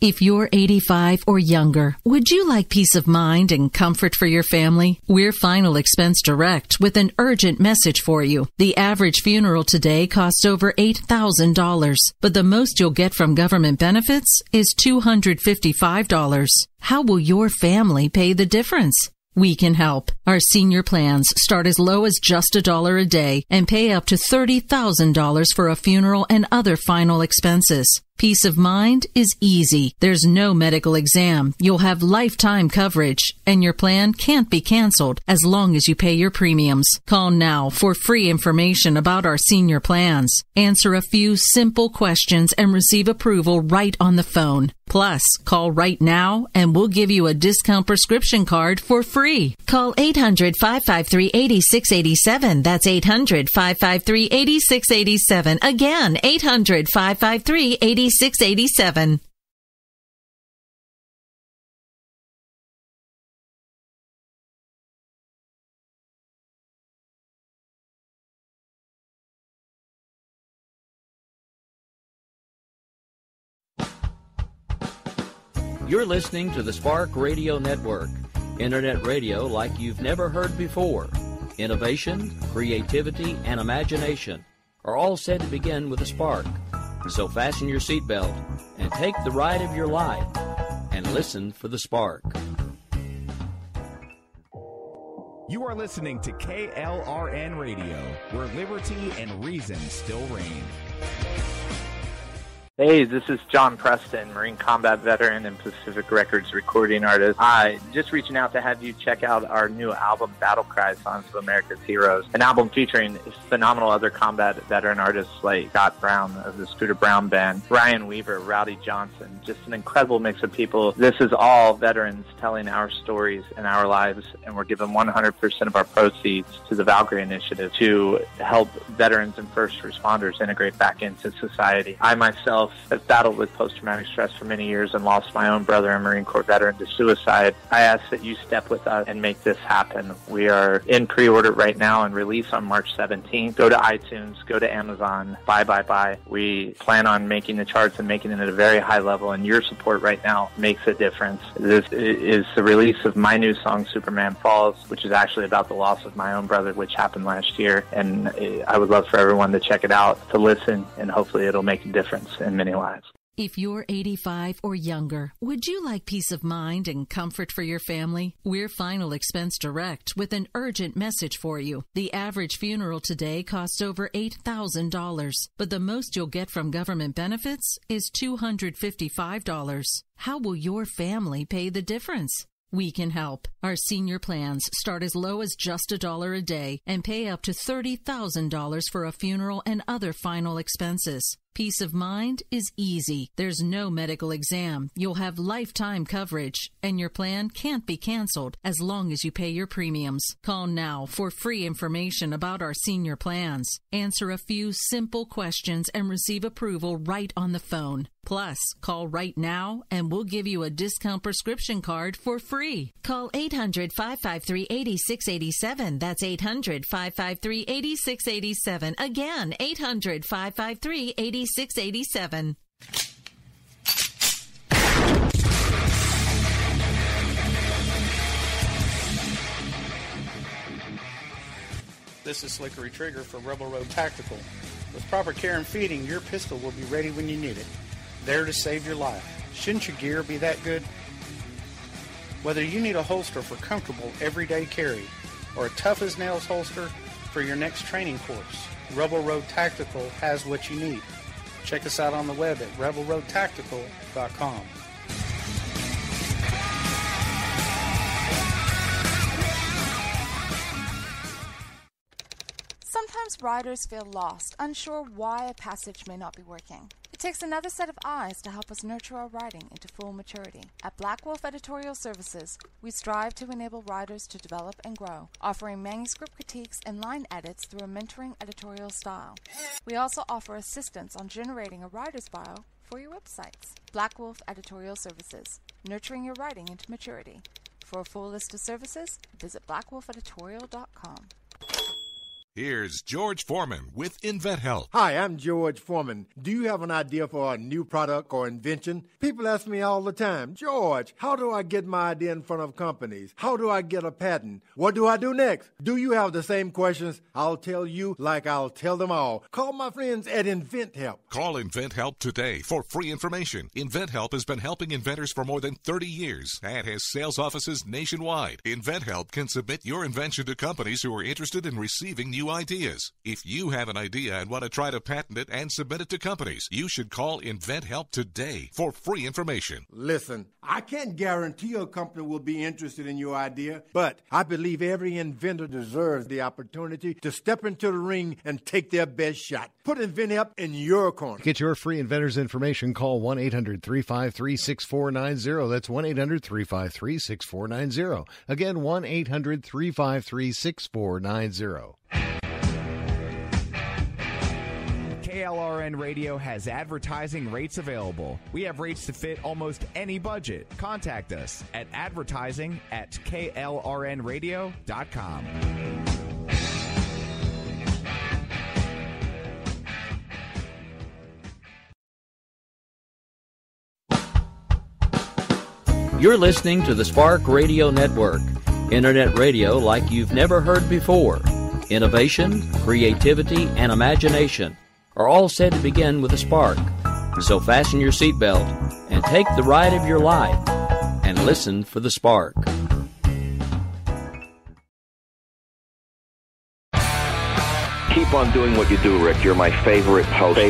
If you're 85 or younger, would you like peace of mind and comfort for your family? We're Final Expense Direct with an urgent message for you. The average funeral today costs over $8,000, but the most you'll get from government benefits is $255. How will your family pay the difference? We can help. Our senior plans start as low as just $1 a day and pay up to $30,000 for a funeral and other final expenses. Peace of mind is easy. There's no medical exam. You'll have lifetime coverage, and your plan can't be canceled as long as you pay your premiums. Call now for free information about our senior plans. Answer a few simple questions and receive approval right on the phone. Plus, call right now and we'll give you a discount prescription card for free. Call 800-553-8687. That's 800-553-8687. Again, 800-553-8687. 687. You're listening to the Spark Radio Network, internet radio like you've never heard before. Innovation, creativity, and imagination are all said to begin with a spark. So fasten your seatbelt and take the ride of your life and listen for the spark. You are listening to KLRN Radio, where liberty and reason still reign. Hey, this is John Preston, Marine Combat veteran and Pacific Records recording artist. Just reaching out to have you check out our new album, Battle Cry, Songs of America's Heroes, an album featuring phenomenal other combat veteran artists like Scott Brown of the Scooter Brown Band, Ryan Weaver, Rowdy Johnson, just an incredible mix of people. This is all veterans telling our stories and our lives, and we're giving 100% of our proceeds to the Valkyrie Initiative to help veterans and first responders integrate back into society. I myself have battled with post-traumatic stress for many years and lost my own brother, a Marine Corps veteran, to suicide. I ask that you step with us and make this happen. We are in pre-order right now and release on March 17th. Go to iTunes, go to Amazon, buy. We plan on making the charts and making it at a very high level, and your support right now makes a difference. This is the release of my new song, Superman Falls, which is actually about the loss of my own brother, which happened last year, and I would love for everyone to check it out, to listen, and hopefully it'll make a difference in many lives. If you're 85 or younger, would you like peace of mind and comfort for your family? We're Final Expense Direct with an urgent message for you. The average funeral today costs over $8,000, but the most you'll get from government benefits is $255. How will your family pay the difference? We can help. Our senior plans start as low as just $1 a day and pay up to $30,000 for a funeral and other final expenses. Peace of mind is easy. There's no medical exam. You'll have lifetime coverage, and your plan can't be canceled as long as you pay your premiums. Call now for free information about our senior plans. Answer a few simple questions and receive approval right on the phone. Plus, call right now and we'll give you a discount prescription card for free. Call 800-553-8687. That's 800-553-8687. Again, 800-553-8687. 8687. This is Slickery Trigger for Rebel Road Tactical. With proper care and feeding, your pistol will be ready when you need it, there to save your life. Shouldn't your gear be that good? Whether you need a holster for comfortable everyday carry or a tough-as-nails holster for your next training course, Rebel Road Tactical has what you need. Check us out on the web at rebelroadtactical.com. Sometimes riders feel lost, unsure why a passage may not be working. It takes another set of eyes to help us nurture our writing into full maturity. At Black Wolf Editorial Services, we strive to enable writers to develop and grow, offering manuscript critiques and line edits through a mentoring editorial style. We also offer assistance on generating a writer's bio for your websites. Black Wolf Editorial Services, nurturing your writing into maturity. For a full list of services, visit blackwolfeditorial.com. Here's George Foreman with InventHelp. Hi, I'm George Foreman. Do you have an idea for a new product or invention? People ask me all the time, George, how do I get my idea in front of companies? How do I get a patent? What do I do next? Do you have the same questions? I'll tell you like I'll tell them all. Call my friends at InventHelp. Call InventHelp today for free information. InventHelp has been helping inventors for more than 30 years and has sales offices nationwide. InventHelp can submit your invention to companies who are interested in receiving new ideas. If you have an idea and want to try to patent it and submit it to companies, you should call InventHelp today for free information. Listen, I can't guarantee a company will be interested in your idea, but I believe every inventor deserves the opportunity to step into the ring and take their best shot. Put InventHelp in your corner. To get your free inventor's information, call 1-800-353-6490. That's 1-800-353-6490. Again, 1-800-353-6490. KLRN Radio has advertising rates available. We have rates to fit almost any budget. Contact us at advertising@klrnradio.com. You're listening to the Spark Radio Network, Internet radio like you've never heard before. Innovation, creativity, and imagination are all said to begin with a spark. So fasten your seatbelt and take the ride of your life and listen for the spark. Keep on doing what you do, Rick. You're my favorite host.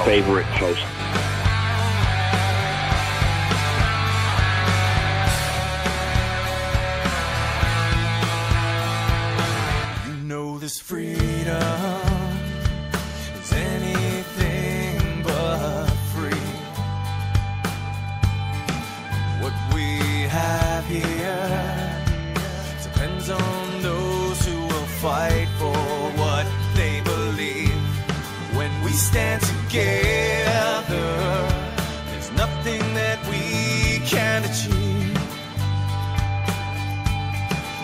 Favorite host. This freedom is anything but free. What we have here depends on those who will fight for what they believe. When we stand together, there's nothing that we can't achieve.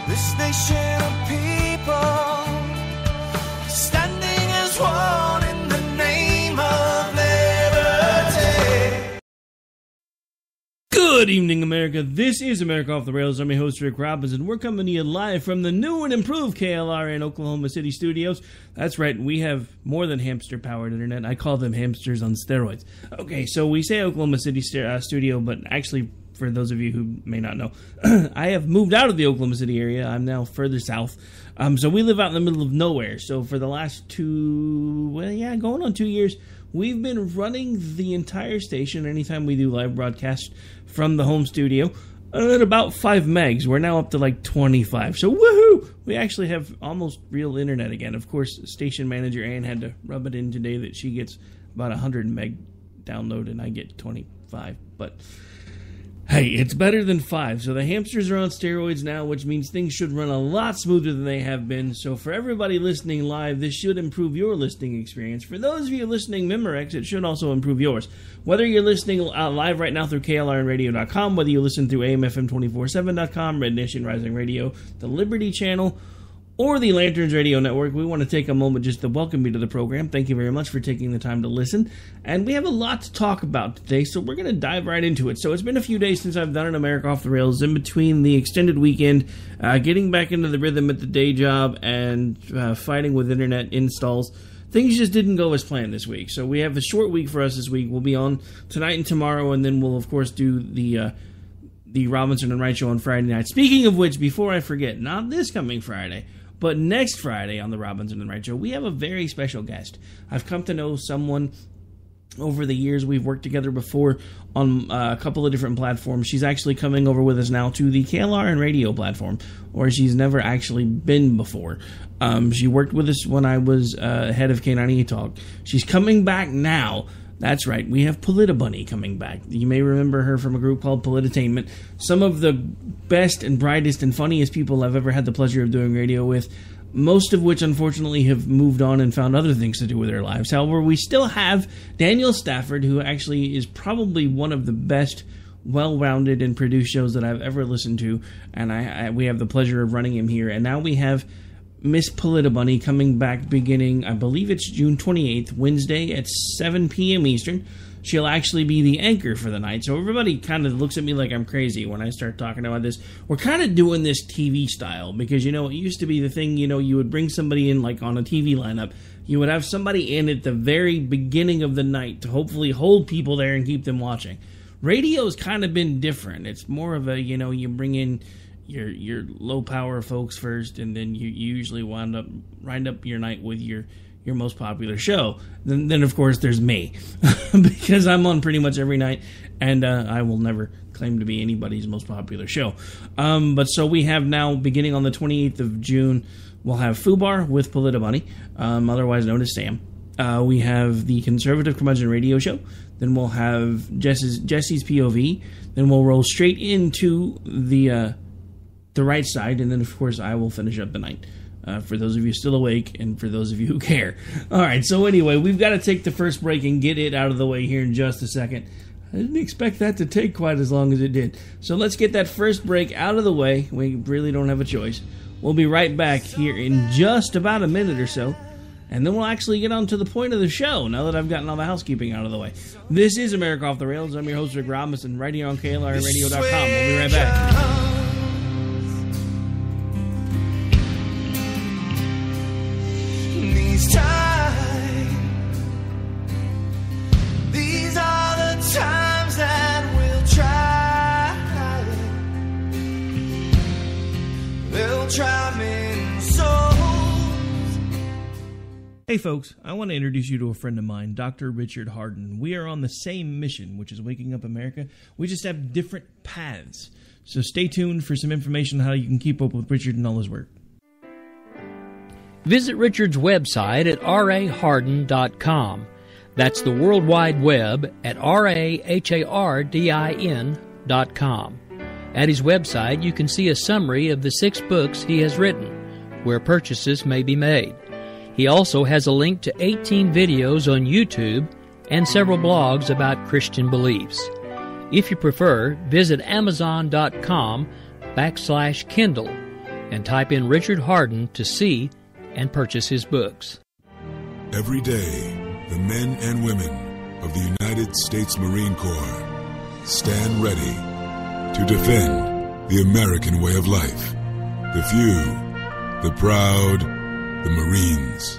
This nation of people standing as one in the name of liberty. Good evening, America. This is America Off the Rails. I'm your host, Rick Robinson. We're coming to you live from the new and improved KLRN Oklahoma City studios. That's right, we have more than hamster-powered internet. I call them hamsters on steroids. Okay, so we say Oklahoma City studio, but actually, for those of you who may not know, I have moved out of the Oklahoma City area. I'm now further south. So we live out in the middle of nowhere. So for the last going on 2 years, we've been running the entire station anytime we do live broadcast from the home studio at about 5 megs. We're now up to like 25. So woohoo! We actually have almost real internet again. Of course, station manager Ann had to rub it in today that she gets about 100 meg download and I get 25. But hey, it's better than 5. So the hamsters are on steroids now, which means things should run a lot smoother than they have been. So for everybody listening live, this should improve your listening experience. For those of you listening Memorex, it should also improve yours. Whether you're listening live right now through KLRNradio.com, whether you listen through AMFM247.com, Red Nation Rising Radio, the Liberty Channel, or the Lanterns Radio Network, we want to take a moment just to welcome you to the program. Thank you very much for taking the time to listen. And we have a lot to talk about today, so we're going to dive right into it. So it's been a few days since I've done an America Off the Rails, in between the extended weekend, getting back into the rhythm at the day job, and fighting with internet installs. Things just didn't go as planned this week. So we have a short week for us this week. We'll be on tonight and tomorrow, and then we'll, of course, do the Robinson and Wright Show on Friday night. Speaking of which, before I forget, not this coming Friday, but next Friday on the Robinson and Wright Show, we have a very special guest. I've come to know someone over the years. We've worked together before on a couple of different platforms. She's actually coming over with us now to the KLRN radio platform, or she's never actually been before. She worked with us when I was head of K98 Talk. She's coming back now. That's right, we have Polita Bunny coming back. You may remember her from a group called Politainment. Some of the best and brightest and funniest people I've ever had the pleasure of doing radio with, most of which unfortunately have moved on and found other things to do with their lives. However, we still have Daniel Stafford, who actually is probably one of the best well-rounded and produced shows that I've ever listened to, and we have the pleasure of running him here. And now we have Miss Polita Bunny coming back beginning, I believe it's June 28th, Wednesday at 7 p.m. Eastern. She'll actually be the anchor for the night. So everybody kind of looks at me like I'm crazy when I start talking about this. We're kind of doing this TV style because, it used to be the thing, you would bring somebody in like on a TV lineup. You would have somebody in at the very beginning of the night to hopefully hold people there and keep them watching. Radio's kind of been different. It's more of a, you bring in your low power folks first, and then you usually wind up your night with your most popular show. Then of course there's me because I'm on pretty much every night, and I will never claim to be anybody's most popular show. But so we have now, beginning on the 28th of June, we'll have Fubar with Polita Bunny, otherwise known as Sam. We have the Conservative Curmudgeon Radio Show. Then we'll have Jesse's POV. Then we'll roll straight into the right side, and then of course I will finish up the night. For those of you still awake, and for those of you who care. All right, so anyway, we've got to take the first break and get it out of the way here in just a second. I didn't expect that to take quite as long as it did. So let's get that first break out of the way. We really don't have a choice. We'll be right back here in just about a minute or so, and then we'll actually get on to the point of the show now that I've gotten all the housekeeping out of the way. This is America Off the Rails. I'm your host, Rick Robinson, right here on KLRNradio.com. We'll be right back. These are the times that we'll try. They'll try many souls. Hey folks, I want to introduce you to a friend of mine, Dr. Richard Hardin. We are on the same mission, which is waking up America. We just have different paths. So stay tuned for some information on how you can keep up with Richard and all his work. Visit Richard's website at rahardin.com. That's the World Wide Web at rahardin.com. At his website, you can see a summary of the 6 books he has written, where purchases may be made. He also has a link to 18 videos on YouTube and several blogs about Christian beliefs. If you prefer, visit amazon.com/Kindle and type in Richard Hardin to see and purchase his books. Every day, the men and women of the United States Marine Corps stand ready to defend the American way of life. The few, the proud, the Marines.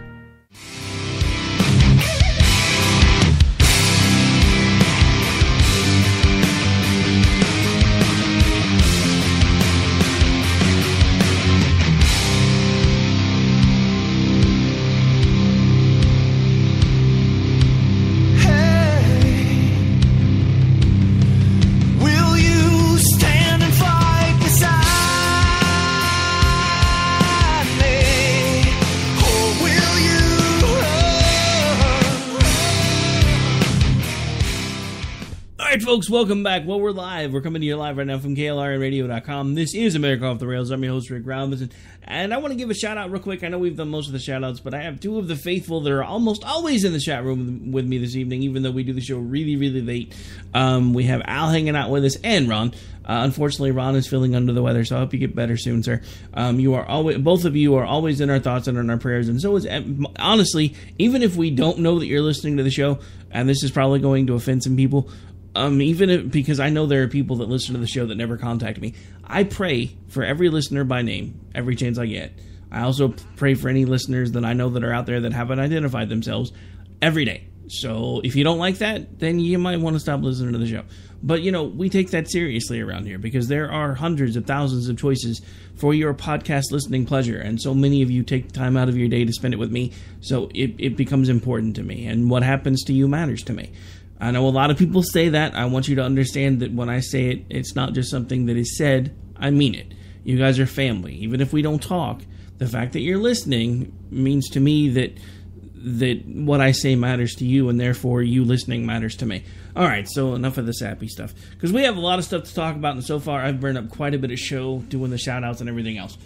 Folks, welcome back. Well, we're live. We're coming to you live right now from KLRNradio.com. This is America Off the Rails. I'm your host, Rick Robinson, and I want to give a shout-out real quick. I know we've done most of the shout-outs, but I have 2 of the faithful that are almost always in the chat room with me this evening, even though we do the show really, really late. We have Al hanging out with us, and Ron. Unfortunately, Ron is feeling under the weather, so I hope you get better soon, sir. Both of you are always in our thoughts and in our prayers, and so is, honestly, even if we don't know that you're listening to the show, and this is probably going to offend some people, because I know there are people that listen to the show that never contact me. I pray for every listener by name, every chance I get. I also pray for any listeners that I know that are out there that haven't identified themselves every day. So if you don't like that, then you might want to stop listening to the show. But, we take that seriously around here because there are hundreds of thousands of choices for your podcast listening pleasure. And so many of you take time out of your day to spend it with me. So it becomes important to me. And what happens to you matters to me. I know a lot of people say that. I want you to understand that when I say it, it's not just something that is said. I mean it. You guys are family. Even if we don't talk, the fact that you're listening means to me that what I say matters to you, and therefore you listening matters to me. All right, so enough of the sappy stuff. Because we have a lot of stuff to talk about, and so far I've burned up quite a bit of show doing the shout-outs and everything else.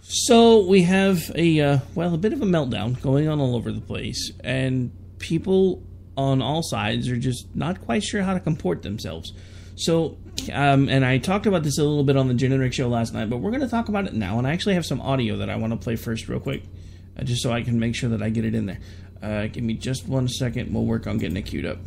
So we have a bit of a meltdown going on all over the place, and people on all sides are just not quite sure how to comport themselves. So, and I talked about this a little bit on the Jen and Rick show last night, but we're going to talk about it now. And I actually have some audio that I want to play first real quick, just so I can make sure that I get it in there. Give me just 1 second. We'll work on getting it queued up.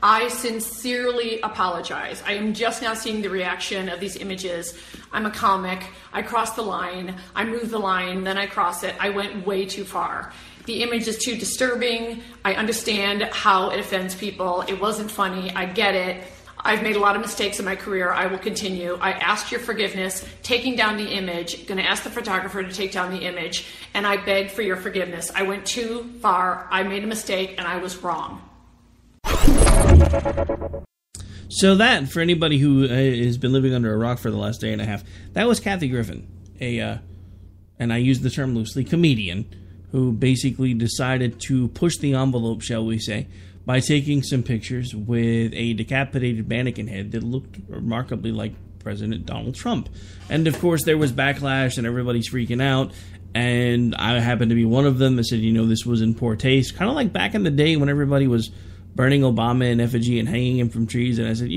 I sincerely apologize. I am just now seeing the reaction of these images. I'm a comic. I crossed the line. I moved the line. Then I cross it. I went way too far. The image is too disturbing. I understand how it offends people. It wasn't funny. I get it. I've made a lot of mistakes in my career. I will continue. I asked your forgiveness, taking down the image, going to ask the photographer to take down the image, and I beg for your forgiveness. I went too far. I made a mistake, and I was wrong. So that, for anybody who has been living under a rock for the last day and a half, that was Kathy Griffin, and I use the term loosely, comedian, who basically decided to push the envelope, shall we say, by taking some pictures with a decapitated mannequin head that looked remarkably like President Donald Trump. And of course there was backlash and everybody's freaking out, and I happened to be one of them that said, this was in poor taste, kind of like back in the day when everybody was burning Obama in effigy and hanging him from trees, and I said,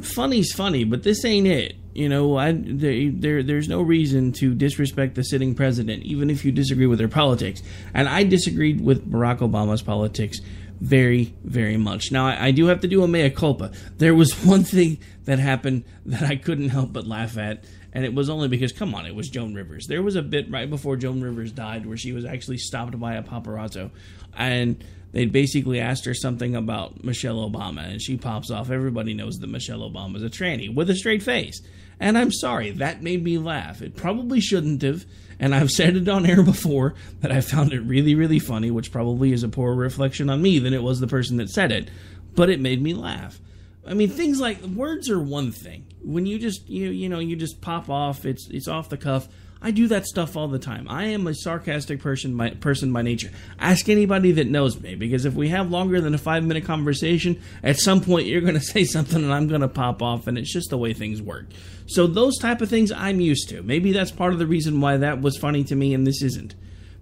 funny's funny, but this ain't it. There's no reason to disrespect the sitting president, even if you disagree with their politics. And I disagreed with Barack Obama's politics very, very much. Now, I do have to do a mea culpa. There was one thing that happened that I couldn't help but laugh at, and it was only because, come on, it was Joan Rivers. There was a bit right before Joan Rivers died where she was actually stopped by a paparazzo, and they basically asked her something about Michelle Obama, and she pops off. Everybody knows that Michelle Obama's a tranny with a straight face. And I'm sorry, that made me laugh. It probably shouldn't have, and I've said it on air before that I found it really, really funny, which probably is a poorer reflection on me than it was the person that said it, but it made me laugh. I mean, things like words are one thing. When you just you just pop off, it's off the cuff. I do that stuff all the time. I am a sarcastic person by nature. Ask anybody that knows me, because if we have longer than a 5-minute conversation, at some point you're going to say something and I'm going to pop off, and it's just the way things work. So those type of things I'm used to. Maybe that's part of the reason why that was funny to me and this isn't.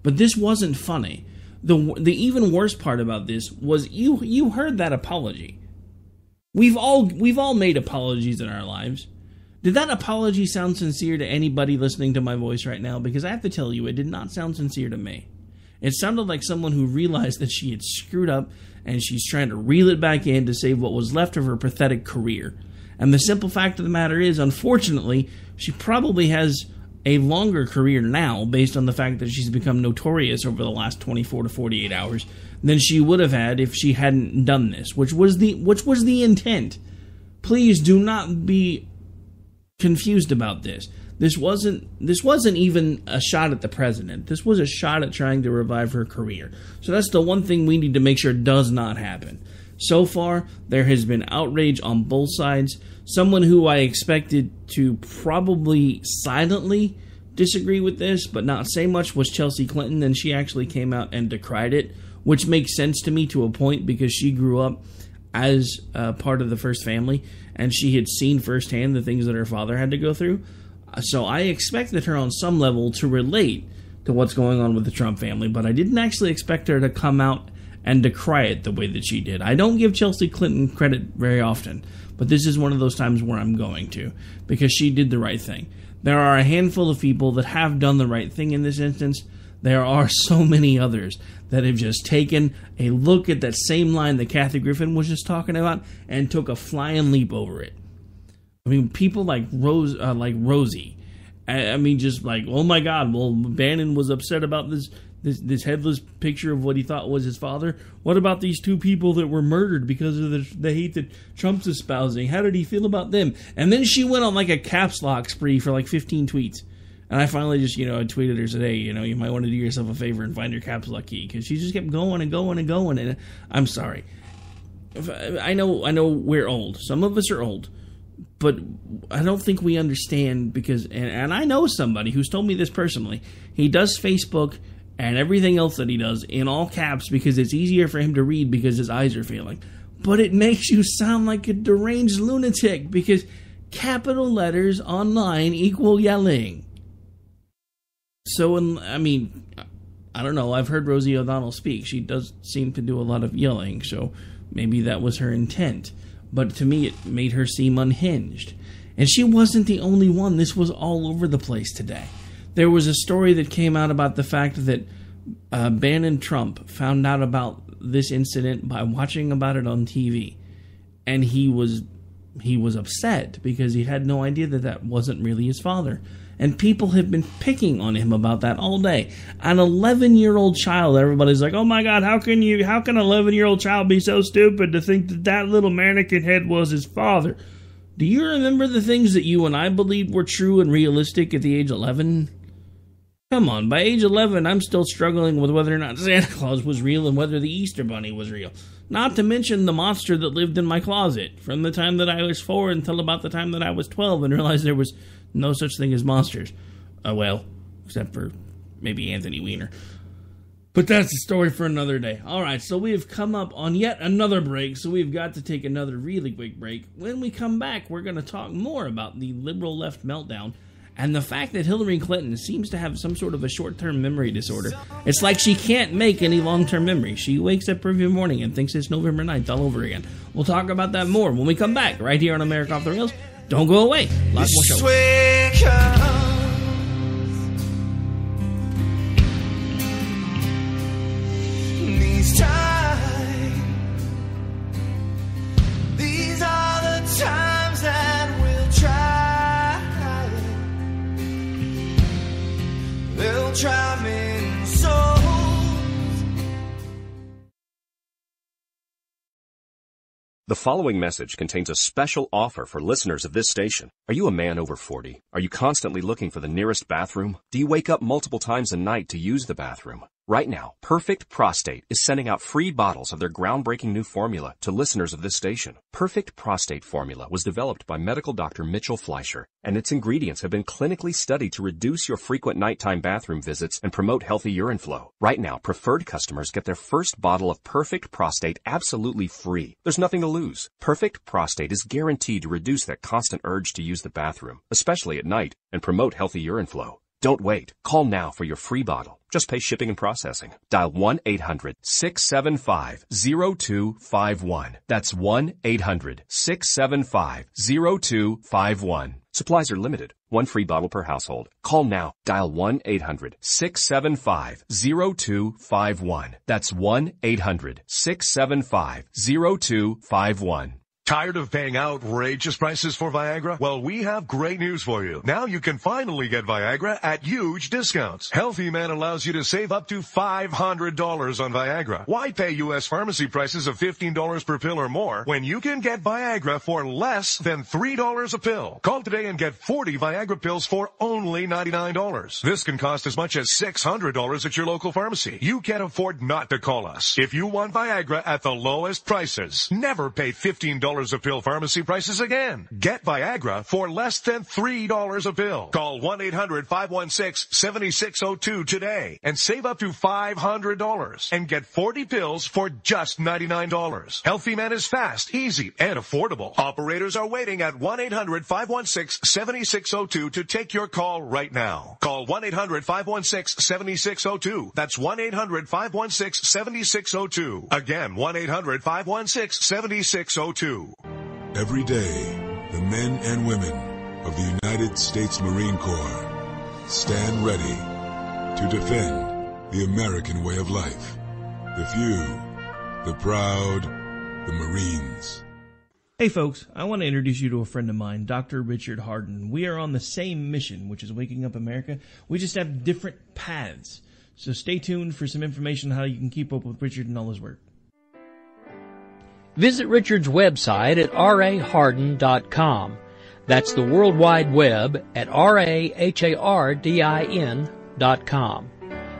But this wasn't funny. The even worse part about this was you heard that apology. We've all made apologies in our lives. Did that apology sound sincere to anybody listening to my voice right now? Because I have to tell you, it did not sound sincere to me. It sounded like someone who realized that she had screwed up and she's trying to reel it back in to save what was left of her pathetic career. And the simple fact of the matter is, unfortunately, she probably has a longer career now based on the fact that she's become notorious over the last 24 to 48 hours than she would have had if she hadn't done this, which was the intent. Please do not be confused about this. This wasn't even a shot at the president. This was a shot at trying to revive her career. So that's the one thing we need to make sure does not happen. So far, there has been outrage on both sides. Someone who I expected to probably silently disagree with this, but not say much, was Chelsea Clinton, and she actually came out and decried it, which makes sense to me to a point because she grew up as part of the first family, and she had seen firsthand the things that her father had to go through. So I expected her on some level to relate to what's going on with the Trump family, but I didn't actually expect her to come out and decry it the way that she did. I don't give Chelsea Clinton credit very often, but this is one of those times where I'm going to, because she did the right thing. There are a handful of people that have done the right thing in this instance. There are so many others that have just taken a look at that same line that Kathy Griffin was just talking about and took a flying leap over it. I mean, people like Rosie. I mean, just like, oh my God, well, Bannon was upset about this headless picture of what he thought was his father. What about these two people that were murdered because of the hate that Trump's espousing? How did he feel about them? And then she went on like a caps lock spree for like 15 tweets. And I finally just, I tweeted her, said, hey, you might want to do yourself a favor and find your caps lock key. Because she just kept going and going and going. And I'm sorry. I know we're old. Some of us are old. But I don't think we understand because, and I know somebody who's told me this personally. He does Facebook and everything else that he does in all caps because it's easier for him to read because his eyes are failing. But it makes you sound like a deranged lunatic because capital letters online equal yelling. So, I don't know. I've heard Rosie O'Donnell speak. She does seem to do a lot of yelling, so maybe that was her intent. But to me, it made her seem unhinged. And she wasn't the only one. This was all over the place today. There was a story that came out about the fact that Bannon Trump found out about this incident by watching about it on TV. And he was upset because he had no idea that wasn't really his father. And people have been picking on him about that all day. An 11-year-old child, everybody's like, oh my God, how can an 11-year-old child be so stupid to think that little mannequin head was his father? Do you remember the things that you and I believed were true and realistic at the age of 11? Come on, by age 11, I'm still struggling with whether or not Santa Claus was real and whether the Easter Bunny was real. Not to mention the monster that lived in my closet from the time that I was 4 until about the time that I was 12 and realized there was no such thing as monsters. Well, except for maybe Anthony Weiner. But that's a story for another day. Alright, so we have come up on yet another break, so we've got to take another really quick break. When we come back, we're going to talk more about the liberal left meltdown and the fact that Hillary Clinton seems to have some sort of a short-term memory disorder. It's like she can't make any long-term memory. She wakes up every morning and thinks it's November 9th all over again. We'll talk about that more when we come back, right here on America Off the Rails. Don't go away. Lots more show. These are the times that we'll try. They'll try many souls. The following message contains a special offer for listeners of this station. Are you a man over 40? Are you constantly looking for the nearest bathroom? Do you wake up multiple times a night to use the bathroom? Right now, Perfect Prostate is sending out free bottles of their groundbreaking new formula to listeners of this station. Perfect Prostate Formula was developed by medical doctor Mitchell Fleischer, and its ingredients have been clinically studied to reduce your frequent nighttime bathroom visits and promote healthy urine flow. Right now, preferred customers get their first bottle of Perfect Prostate absolutely free. There's nothing to lose. Perfect Prostate is guaranteed to reduce that constant urge to use the bathroom, especially at night, and promote healthy urine flow. Don't wait. Call now for your free bottle. Just pay shipping and processing. Dial 1-800-675-0251. That's 1-800-675-0251. Supplies are limited. One free bottle per household. Call now. Dial 1-800-675-0251. That's 1-800-675-0251. Tired of paying outrageous prices for Viagra? Well, we have great news for you. Now you can finally get Viagra at huge discounts. Healthy Man allows you to save up to $500 on Viagra. Why pay U.S. pharmacy prices of $15 per pill or more when you can get Viagra for less than $3 a pill? Call today and get 40 Viagra pills for only $99. This can cost as much as $600 at your local pharmacy. You can't afford not to call us. If you want Viagra at the lowest prices, never pay $15 a pill pharmacy prices again. Get Viagra for less than $3 a pill. Call 1-800-516-7602 today and save up to $500 and get 40 pills for just $99. Healthy Man is fast, easy, and affordable. Operators are waiting at 1-800-516-7602 to take your call right now. Call 1-800-516-7602. That's 1-800-516-7602. Again, 1-800-516-7602. Every day, the men and women of the United States Marine Corps stand ready to defend the American way of life. The few, the proud, the Marines. Hey folks, I want to introduce you to a friend of mine, Dr. Richard Hardin. We are on the same mission, which is waking up America. We just have different paths. So stay tuned for some information on how you can keep up with Richard and all his work. Visit Richard's website at rahardin.com. That's the World Wide Web at rahardin.com.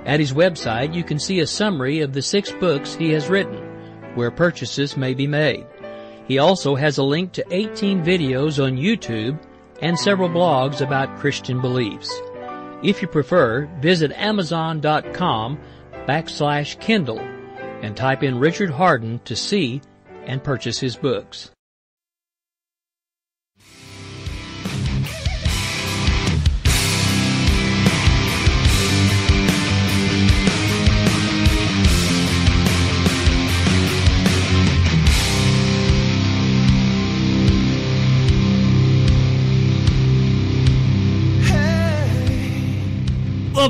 At his website, you can see a summary of the 6 books he has written, where purchases may be made. He also has a link to 18 videos on YouTube and several blogs about Christian beliefs. If you prefer, visit Amazon.com/Kindle and type in Richard Hardin to see and purchase his books.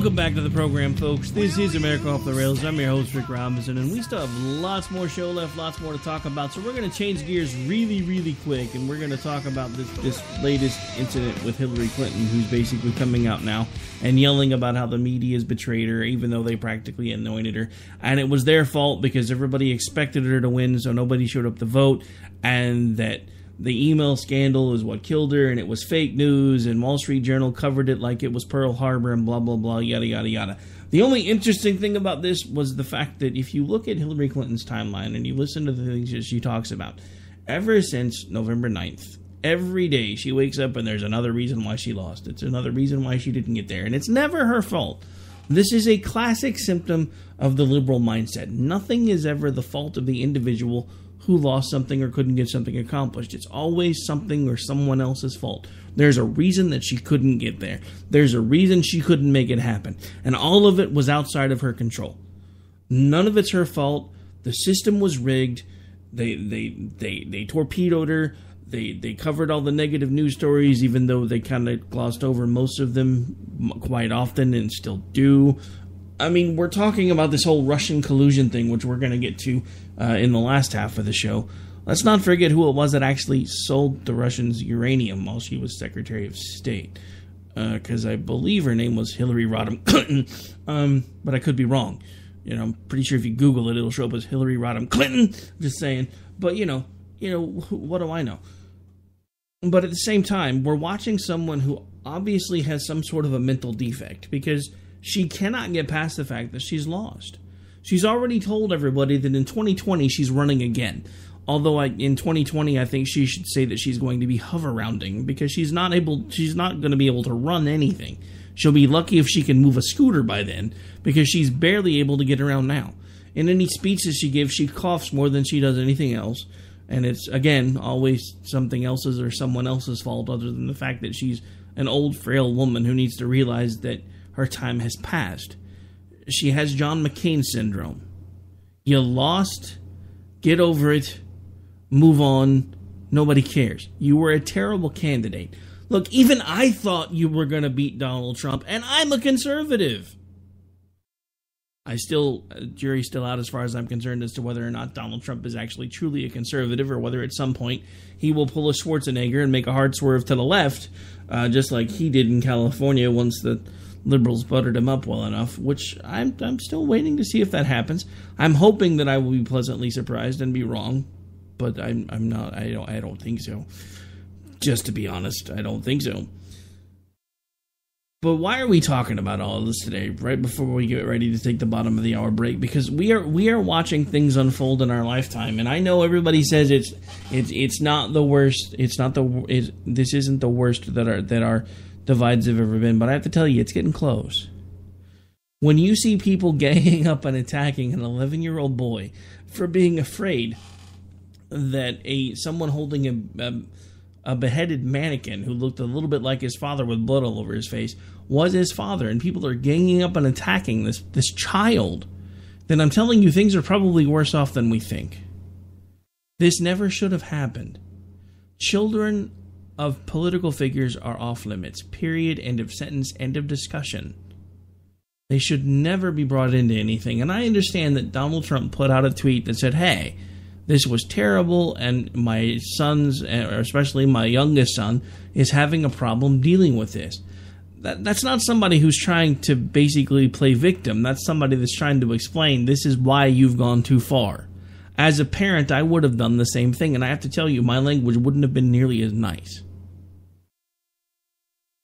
Welcome back to the program, folks. This is America Off the Rails. I'm your host, Rick Robinson, and we still have lots more show left, lots more to talk about. So we're going to change gears really, really quick, and we're going to talk about this latest incident with Hillary Clinton, who's basically coming out now and yelling about how the media has betrayed her, even though they practically anointed her. And it was their fault because everybody expected her to win, so nobody showed up to vote, and that the email scandal is what killed her, and it was fake news, and Wall Street Journal covered it like it was Pearl Harbor, and blah, blah, blah, yada, yada, yada. The only interesting thing about this was the fact that if you look at Hillary Clinton's timeline and you listen to the things that she talks about, ever since November 9th, every day she wakes up and there's another reason why she lost. It's another reason why she didn't get there, and it's never her fault. This is a classic symptom of the liberal mindset. Nothing is ever the fault of the individual who lost something or couldn't get something accomplished. It's always something or someone else's fault. There's a reason that she couldn't get there. There's a reason she couldn't make it happen. And all of it was outside of her control. None of it's her fault. The system was rigged. They torpedoed her. They covered all the negative news stories, even though they kind of glossed over most of them quite often and still do. I mean, we're talking about this whole Russian collusion thing, which we're going to get to in the last half of the show. Let's not forget who it was that actually sold the Russians uranium while she was Secretary of State. Because I believe her name was Hillary Rodham Clinton. But I could be wrong. You know, I'm pretty sure if you Google it, it'll show up as Hillary Rodham Clinton. Just saying. But, you know, what do I know? But at the same time, we're watching someone who obviously has some sort of a mental defect. Because she cannot get past the fact that she's lost. She's already told everybody that in 2020 she's running again. Although in 2020 I think she should say that she's going to be hover-rounding because she's not going to be able to run anything. She'll be lucky if she can move a scooter by then because she's barely able to get around now. In any speeches she gives, she coughs more than she does anything else. And it's, again, always something else's or someone else's fault other than the fact that she's an old, frail woman who needs to realize that her time has passed. She has John McCain syndrome. You lost. Get over it. Move on. Nobody cares. You were a terrible candidate. Look, even I thought you were going to beat Donald Trump, and I'm a conservative. Jury's still out as far as I'm concerned as to whether or not Donald Trump is actually truly a conservative or whether at some point he will pull a Schwarzenegger and make a hard swerve to the left, just like he did in California once the liberals buttered him up well enough, which I'm still waiting to see if that happens. I'm hoping that I will be pleasantly surprised and be wrong, but I'm not. I don't think so. Just to be honest, I don't think so. But why are we talking about all of this today, right before we get ready to take the bottom of the hour break? Because we are watching things unfold in our lifetime, and I know everybody says it's not the worst. This isn't the worst that our divides have ever been, but I have to tell you, it's getting close. When you see people ganging up and attacking an 11-year-old boy for being afraid that someone holding a beheaded mannequin who looked a little bit like his father with blood all over his face was his father, and people are ganging up and attacking this child, then I'm telling you, things are probably worse off than we think. This never should have happened. Children of political figures are off limits. Period. End of sentence. End of discussion. They should never be brought into anything. And I understand that Donald Trump put out a tweet that said, hey, this was terrible, and my sons, or especially my youngest son, is having a problem dealing with this. That's not somebody who's trying to basically play victim. That's somebody that's trying to explain this is why you've gone too far. As a parent, I would have done the same thing, and I have to tell you, my language wouldn't have been nearly as nice.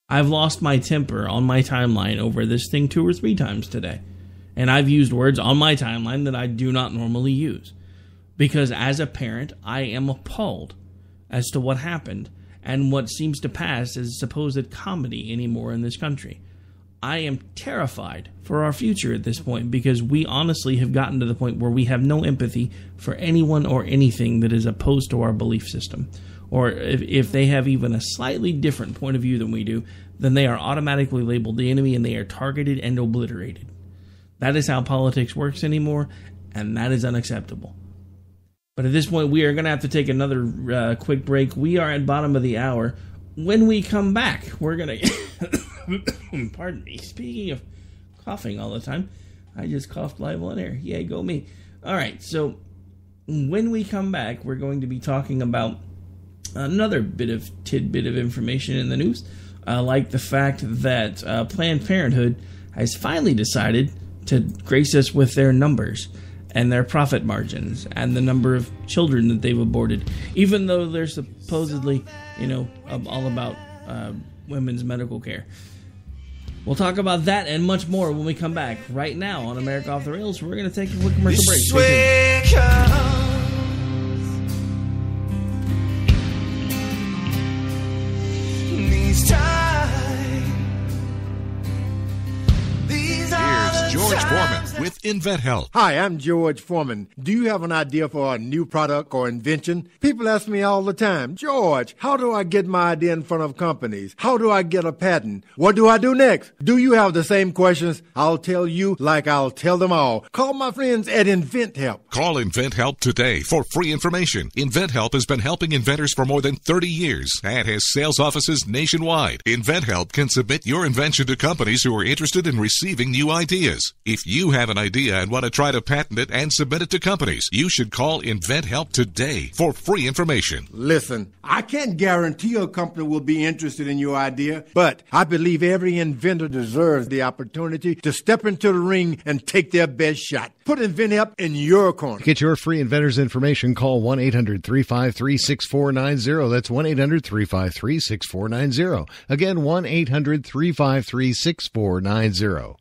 I've lost my temper on my timeline over this thing 2 or 3 times today. And I've used words on my timeline that I do not normally use. Because as a parent, I am appalled as to what happened and what seems to pass as supposed comedy anymore in this country. I am terrified for our future at this point because we honestly have gotten to the point where we have no empathy for anyone or anything that is opposed to our belief system. Or if they have even a slightly different point of view than we do, then they are automatically labeled the enemy and they are targeted and obliterated. That is how politics works anymore, and that is unacceptable. But at this point, we are going to have to take another quick break. We are at bottom of the hour. When we come back, we're going to... Pardon me. Speaking of coughing all the time. I just coughed live on air. Yay, go me. All right, so when we come back, we're going to be talking about another tidbit of information in the news, like the fact that Planned Parenthood has finally decided to grace us with their numbers and their profit margins and the number of children that they've aborted, even though they're supposedly, all about women's medical care. We'll talk about that and much more when we come back. Right now on America Off the Rails, we're going to take a quick commercial break. Stay tuned. Here's George Foreman with InventHelp. Hi, I'm George Foreman. Do you have an idea for a new product or invention? People ask me all the time, George, how do I get my idea in front of companies? How do I get a patent? What do I do next? Do you have the same questions? I'll tell you like I'll tell them all. Call my friends at InventHelp. Call InventHelp today for free information. InventHelp has been helping inventors for more than 30 years and has sales offices nationwide. InventHelp can submit your invention to companies who are interested in receiving new ideas. If you have an idea and want to try to patent it and submit it to companies, you should call InventHelp today for free information. Listen, I can't guarantee a company will be interested in your idea, but I believe every inventor deserves the opportunity to step into the ring and take their best shot. Put InventHelp in your corner. To get your free inventor's information, call 1-800-353-6490. That's 1-800-353-6490. Again, 1-800-353-6490.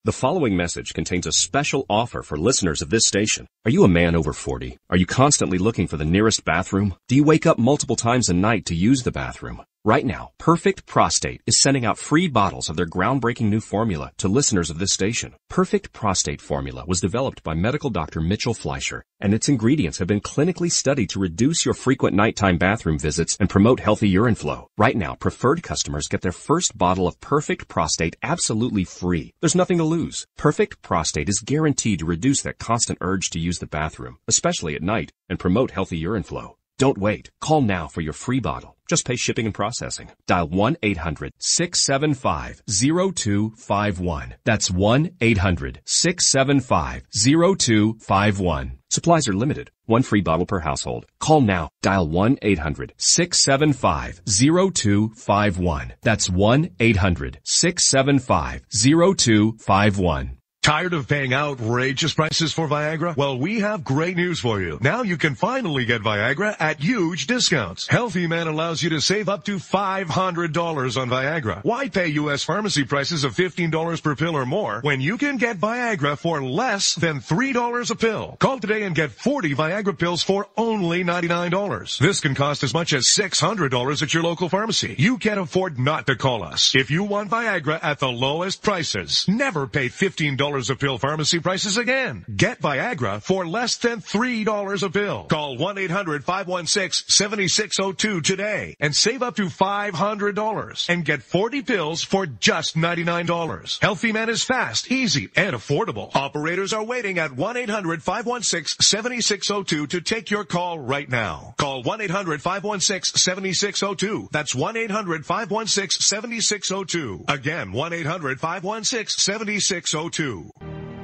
The following message contains a special offer for listeners of this station. Are you a man over 40? Are you constantly looking for the nearest bathroom? Do you wake up multiple times a night to use the bathroom? Right now, Perfect Prostate is sending out free bottles of their groundbreaking new formula to listeners of this station. Perfect Prostate formula was developed by medical doctor Mitchell Fleischer, and its ingredients have been clinically studied to reduce your frequent nighttime bathroom visits and promote healthy urine flow. Right now, preferred customers get their first bottle of Perfect Prostate absolutely free. There's nothing to lose. Perfect Prostate is guaranteed to reduce that constant urge to use the bathroom, especially at night, and promote healthy urine flow. Don't wait. Call now for your free bottle. Just pay shipping and processing. Dial 1-800-675-0251. That's 1-800-675-0251. Supplies are limited. One free bottle per household. Call now. Dial 1-800-675-0251. That's 1-800-675-0251. Tired of paying outrageous prices for Viagra? Well, we have great news for you. Now you can finally get Viagra at huge discounts. Healthy Man allows you to save up to $500 on Viagra. Why pay U.S. pharmacy prices of $15 per pill or more when you can get Viagra for less than $3 a pill? Call today and get 40 Viagra pills for only $99. This can cost as much as $600 at your local pharmacy. You can't afford not to call us. If you want Viagra at the lowest prices, never pay $15 a pill pharmacy prices again. Get Viagra for less than $3 a pill. Call 1-800-516-7602 today and save up to $500 and get 40 pills for just $99. Healthy Man is fast, easy, and affordable. Operators are waiting at 1-800-516-7602 to take your call right now. Call 1-800-516-7602. That's 1-800-516-7602. Again, 1-800-516-7602.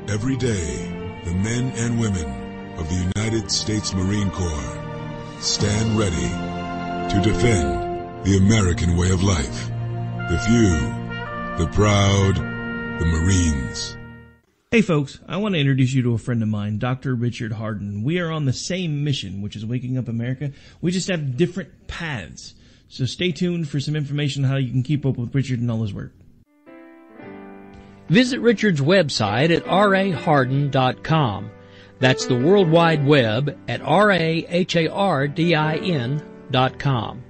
Every day, the men and women of the United States Marine Corps stand ready to defend the American way of life. The few, the proud, the Marines. Hey folks, I want to introduce you to a friend of mine, Dr. Richard Harden. We are on the same mission, which is waking up America. We just have different paths. So stay tuned for some information on how you can keep up with Richard and all his work. Visit Richard's website at raharden.com. That's the World Wide Web at RAHARDIN.com.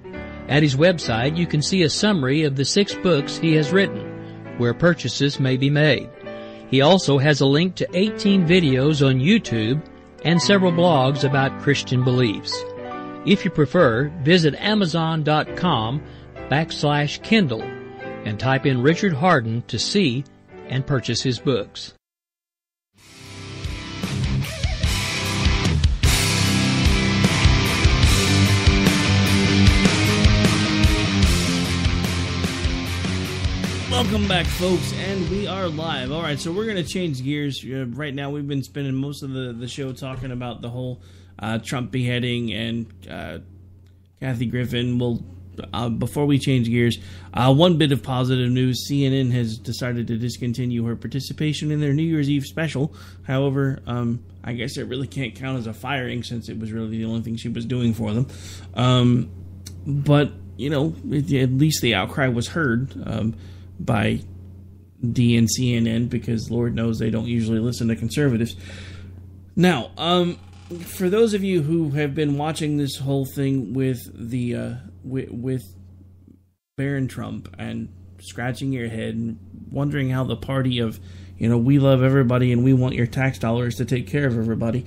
At his website, you can see a summary of the 6 books he has written, where purchases may be made. He also has a link to 18 videos on YouTube and several blogs about Christian beliefs. If you prefer, visit Amazon.com/Kindle and type in Richard Harden to see and purchase his books. Welcome back, folks, and we are live. All right, so we're going to change gears. Right now, we've been spending most of the show talking about the whole Trump beheading and Kathy Griffin. Before we change gears, one bit of positive news. CNN has decided to discontinue her participation in their New Year's Eve special. However, I guess it really can't count as a firing since it was really the only thing she was doing for them. But, you know, at least the outcry was heard by D and CNN, because Lord knows they don't usually listen to conservatives. Now, for those of you who have been watching this whole thing with the with Barron Trump and scratching your head and wondering how the party of, you know, we love everybody and we want your tax dollars to take care of everybody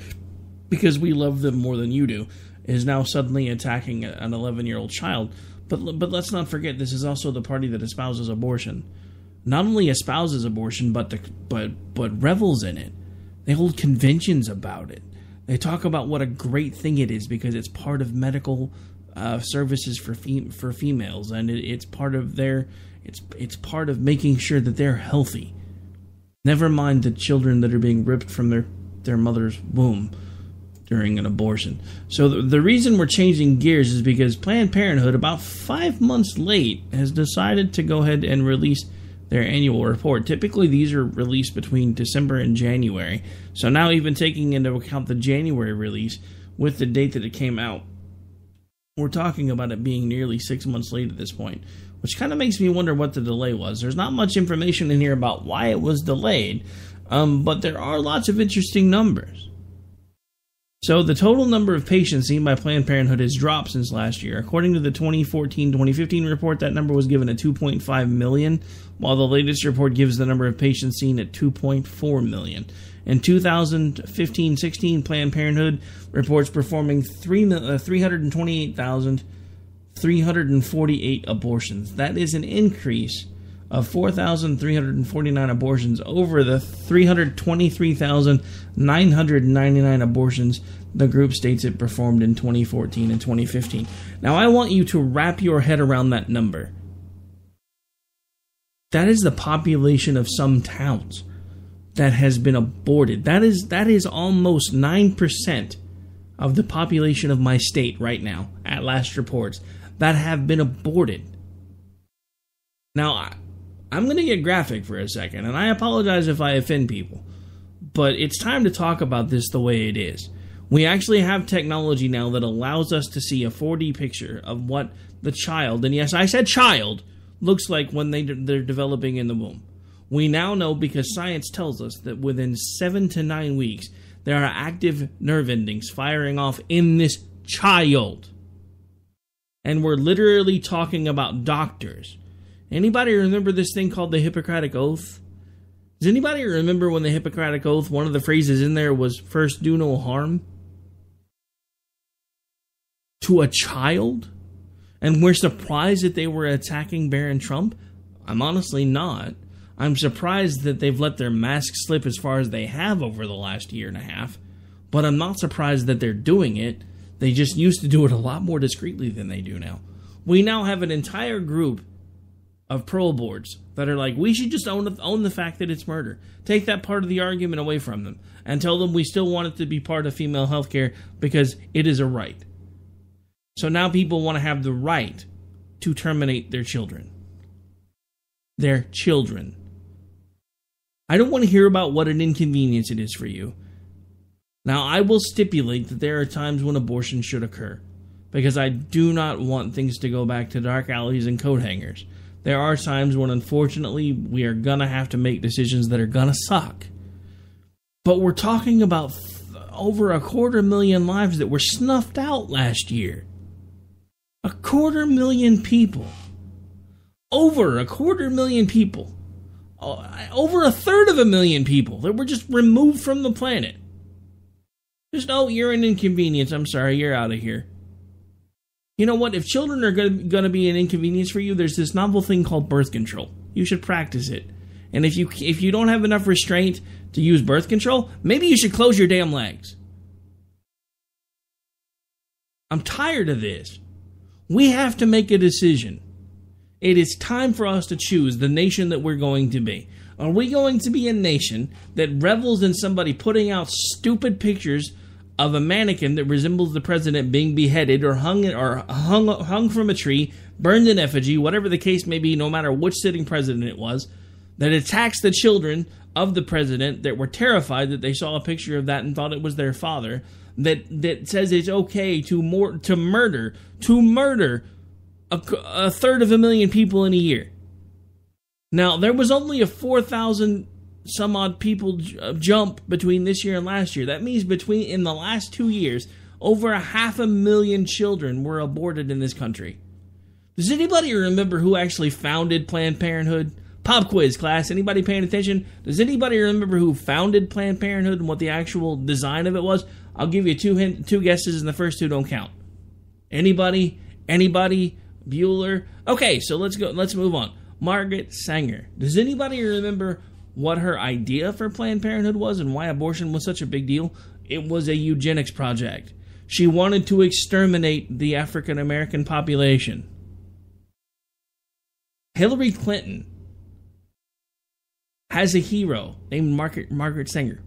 because we love them more than you do, is now suddenly attacking an 11-year-old child. But let's not forget, this is also the party that espouses abortion. Not only espouses abortion, but revels in it. They hold conventions about it. They talk about what a great thing it is because it's part of medical services for females, and it's part of their it's part of making sure that they're healthy. Never mind the children that are being ripped from their mother's womb during an abortion. So the reason we're changing gears is because Planned Parenthood, about 5 months late, has decided to go ahead and release their annual report. Typically, these are released between December and January. So now, even taking into account the January release with the date that it came out, we're talking about it being nearly 6 months late at this point, which kind of makes me wonder what the delay was. There's not much information in here about why it was delayed, but there are lots of interesting numbers. So the total number of patients seen by Planned Parenthood has dropped since last year. According to the 2014-2015 report, that number was given at 2.5 million, while the latest report gives the number of patients seen at 2.4 million. In 2015-16, Planned Parenthood reports performing 328,348 abortions. That is an increase of 4,349 abortions over the 323,999 abortions the group states it performed in 2014 and 2015. Now, I want you to wrap your head around that number. That is the population of some towns that has been aborted. That is almost 9% of the population of my state right now, at last reports, that have been aborted. Now, I'm going to get graphic for a second, and I apologize if I offend people, but it's time to talk about this the way it is. We actually have technology now that allows us to see a 4D picture of what the child, and yes, I said child, looks like when they're developing in the womb. We now know, because science tells us, that within 7 to 9 weeks, there are active nerve endings firing off in this child. And we're literally talking about doctors. Anybody remember this thing called the Hippocratic Oath? Does anybody remember when the Hippocratic Oath, one of the phrases in there was, first do no harm? To a child? And we're surprised that they were attacking Barron Trump? I'm honestly not. I'm surprised that they've let their mask slip as far as they have over the last year and a half. But I'm not surprised that they're doing it. They just used to do it a lot more discreetly than they do now. We now have an entire group of pro boards that are like, we should just own the fact that it's murder. Take that part of the argument away from them and tell them we still want it to be part of female health care because it is a right. So now people want to have the right to terminate their children. Their children. I don't want to hear about what an inconvenience it is for you. Now, I will stipulate that there are times when abortion should occur, because I do not want things to go back to dark alleys and coat hangers. There are times when, unfortunately, we are going to have to make decisions that are going to suck. But we're talking about over 250,000 lives that were snuffed out last year. 250,000 people. Over 250,000 people. Over 1/3 people that were just removed from the planet. Just, oh, you're an inconvenience. I'm sorry, you're out of here. You know what? If children are going to be an inconvenience for you, there's this novel thing called birth control. You should practice it. And if you don't have enough restraint to use birth control, maybe you should close your damn legs. I'm tired of this. We have to make a decision. It is time for us to choose the nation that we're going to be. Are we going to be a nation that revels in somebody putting out stupid pictures of a mannequin that resembles the president being beheaded or hung from a tree, burned in effigy, whatever the case may be, no matter which sitting president it was, that attacks the children of the president that were terrified that they saw a picture of that and thought it was their father, that says it's okay to murder a third of a million people in a year. Now, there was only a 4,000 some odd people jump between this year and last year. That means in the last 2 years, over 500,000 children were aborted in this country. Does anybody remember who actually founded Planned Parenthood? Pop quiz, class. Anybody paying attention? Does anybody remember who founded Planned Parenthood and what the actual design of it was? I'll give you two guesses, and the first two don't count. Anybody? Bueller? Okay, so let's go. Let's move on. Margaret Sanger. Does anybody remember what her idea for Planned Parenthood was and why abortion was such a big deal? It was a eugenics project. She wanted to exterminate the African American population. Hillary Clinton has a hero named Margaret Sanger.